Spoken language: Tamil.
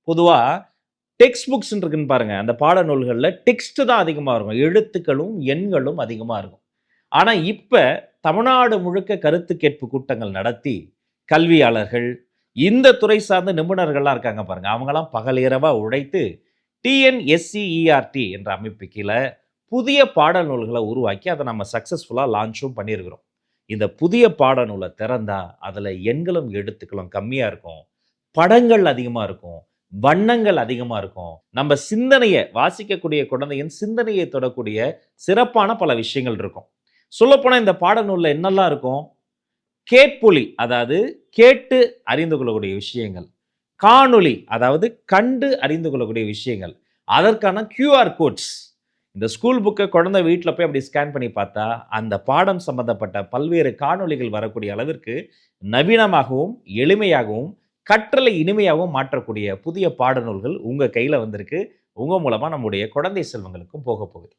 பொதுவா டெக்ஸ்ட் புக்ஸ் இருக்குன்னு பாருங்க. அந்த பாடநூல்கள்ல டெக்ஸ்ட் தான் அதிகமா இருக்கும். எழுத்துக்களும், எண்களும் அதிகமா இருக்கும். ஆனா இப்ப தமிழ்நாடு முழுக்க கருத்து கேட்பு கூட்டங்கள் நடத்தி, கல்வியாளர்கள், இந்த துறை சார்ந்த நிபுணர்கள்லாம் இருக்காங்க பாருங்க. அவங்கலாம் பகல் இரவா உழைத்து டிஎன்எஸ்சிஇஆர்டி என்ற அமைப்பு கீழ புதிய பாடநூல்கள உருவாக்கி அத நம்ம சக்சஸ்ஃபுல்லா லான்ச்சும் பண்ணியிருக்கிறோம். இந்த புதிய பாடநூல திறந்தா, அதுல எண்களும், எழுத்துக்களும் கம்மியா இருக்கும். படங்கள் அதிகமா இருக்கும். வண்ணங்கள் அதிகமா இருக்கும். நம்ம சிந்தனைய வாசிக்கக்கூடிய குழந்தையின் சிந்தனையை தொடக்கூடிய சிறப்பான பல விஷயங்கள் இருக்கும். சொல்லப்போனா இந்த பாடநூல்ல என்னெல்லாம் இருக்கும்? கேட்பொலி, அதாவது கேட்டு அறிந்து கொள்ளக்கூடிய விஷயங்கள். காணொளி, அதாவது கண்டு அறிந்து கொள்ளக்கூடிய விஷயங்கள். அதற்கான கியூஆர் கோட்ஸ். இந்த ஸ்கூல் புக்க குழந்தை வீட்ல போய் அப்படி ஸ்கேன் பண்ணி பார்த்தா, அந்த பாடம் சம்பந்தப்பட்ட பல்வேறு காணொளிகள் வரக்கூடிய அளவிற்கு நவீனமாகவும், எளிமையாகவும், கற்றலை இனிமையாகவும் மாற்றக்கூடிய புதிய பாடநூல்கள் உங்க கையில வந்திருக்கு. உங்க மூலமா நம்முடைய குழந்தை செல்வங்களுக்கும் போகப்போகுது.